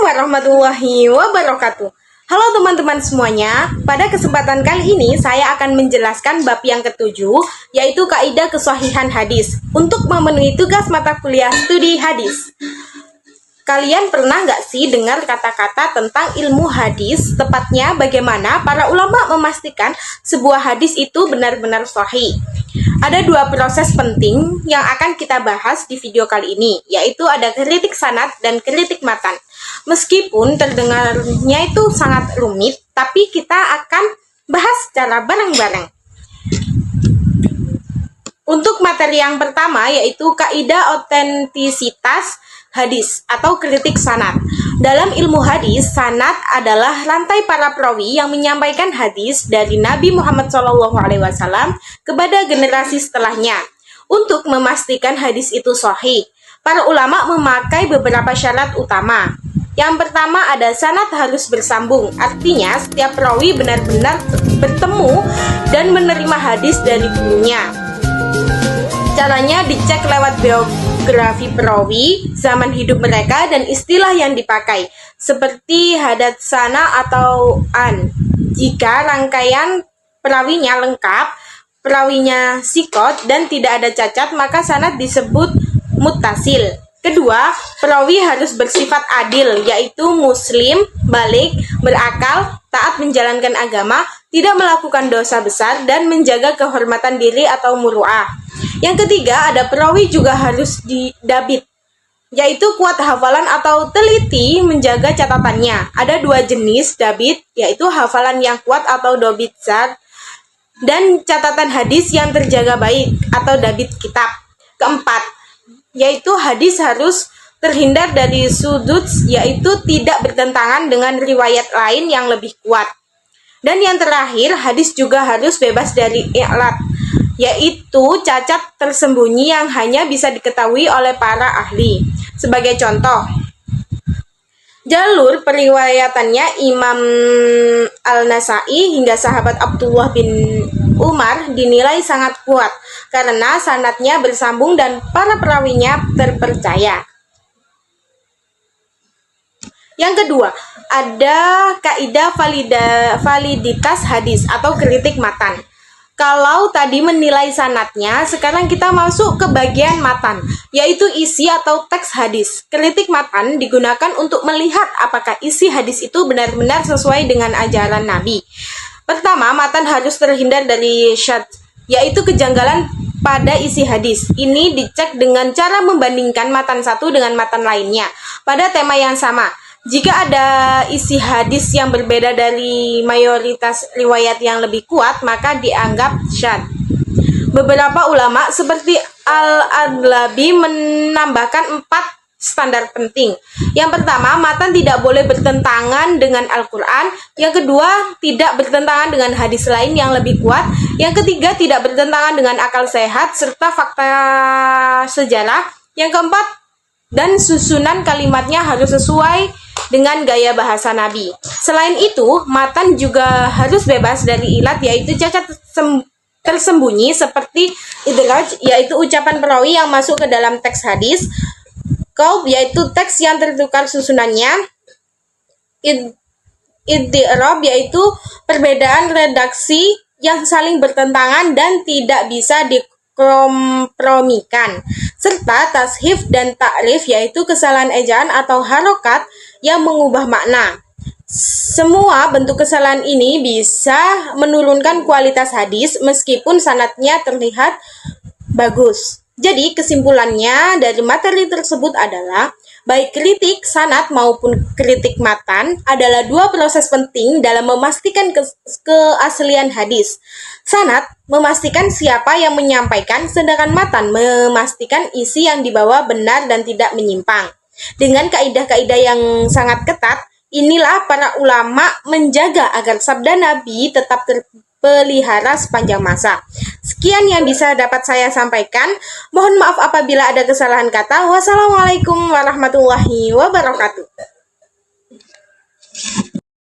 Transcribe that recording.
warahmatullahi wabarakatuh. Halo teman-teman semuanya, pada kesempatan kali ini saya akan menjelaskan bab yang ketujuh, yaitu kaidah kesahihan hadis untuk memenuhi tugas mata kuliah studi hadis. Kalian pernah nggak sih dengar kata-kata tentang ilmu hadis, tepatnya bagaimana para ulama memastikan sebuah hadis itu benar-benar sahih? Ada dua proses penting yang akan kita bahas di video kali ini, yaitu ada kritik sanad dan kritik matan. Meskipun terdengarnya itu sangat rumit, tapi kita akan bahas secara bareng-bareng. Untuk materi yang pertama yaitu kaidah otentisitas hadis atau kritik sanad. Dalam ilmu hadis, sanad adalah rantai para perawi yang menyampaikan hadis dari Nabi Muhammad SAW kepada generasi setelahnya. Untuk memastikan hadis itu sahih, para ulama memakai beberapa syarat utama. Yang pertama ada sanad harus bersambung, artinya setiap perawi benar-benar bertemu dan menerima hadis dari gurunya. Caranya dicek lewat biografi perawi, zaman hidup mereka, dan istilah yang dipakai, seperti hadatsana atau an. Jika rangkaian perawinya lengkap, perawinya sikot dan tidak ada cacat, maka sanad disebut muttasil. Kedua, perawi harus bersifat adil, yaitu muslim, balik, berakal, taat menjalankan agama, tidak melakukan dosa besar, dan menjaga kehormatan diri atau muru'ah. Yang ketiga, ada perawi juga harus didabit, yaitu kuat hafalan atau teliti menjaga catatannya. Ada dua jenis dabit, yaitu hafalan yang kuat atau dobit zar, dan catatan hadis yang terjaga baik atau dabit kitab. Keempat, yaitu hadis harus terhindar dari sudut, yaitu tidak bertentangan dengan riwayat lain yang lebih kuat. Dan yang terakhir, hadis juga harus bebas dari i'lat, yaitu cacat tersembunyi yang hanya bisa diketahui oleh para ahli. Sebagai contoh, jalur periwayatannya Imam Al-Nasai hingga sahabat Abdullah bin Umar dinilai sangat kuat karena sanadnya bersambung dan para perawinya terpercaya. Yang kedua, ada kaidah validitas hadis atau kritik matan. Kalau tadi menilai sanadnya, sekarang kita masuk ke bagian matan, yaitu isi atau teks hadis. Kritik matan digunakan untuk melihat apakah isi hadis itu benar-benar sesuai dengan ajaran Nabi. Pertama, matan harus terhindar dari syadz, yaitu kejanggalan pada isi hadis. Ini dicek dengan cara membandingkan matan satu dengan matan lainnya pada tema yang sama. Jika ada isi hadis yang berbeda dari mayoritas riwayat yang lebih kuat, maka dianggap syadz. Beberapa ulama seperti Al-Adlabi menambahkan 4 standar penting. Yang pertama, matan tidak boleh bertentangan dengan Al-Quran. Yang kedua, tidak bertentangan dengan hadis lain yang lebih kuat. Yang ketiga, tidak bertentangan dengan akal sehat serta fakta sejarah. Yang keempat, dan susunan kalimatnya harus sesuai dengan gaya bahasa Nabi. Selain itu, matan juga harus bebas dari ilat, yaitu cacat tersembunyi seperti idraj, yaitu ucapan perawi yang masuk ke dalam teks hadis. Qaub, yaitu teks yang tertukar susunannya. Iddirab, yaitu perbedaan redaksi yang saling bertentangan dan tidak bisa dikompromikan. Serta tashif dan ta'rif, yaitu kesalahan ejaan atau harokat yang mengubah makna. Semua bentuk kesalahan ini bisa menurunkan kualitas hadis meskipun sanadnya terlihat bagus. Jadi kesimpulannya dari materi tersebut adalah baik kritik sanad maupun kritik matan adalah dua proses penting dalam memastikan keaslian hadis. Sanad memastikan siapa yang menyampaikan, sedangkan matan memastikan isi yang dibawa benar dan tidak menyimpang. Dengan kaidah-kaidah yang sangat ketat, inilah para ulama menjaga agar sabda Nabi tetap terpelihara sepanjang masa. Sekian yang bisa dapat saya sampaikan. Mohon maaf apabila ada kesalahan kata. Wassalamualaikum warahmatullahi wabarakatuh.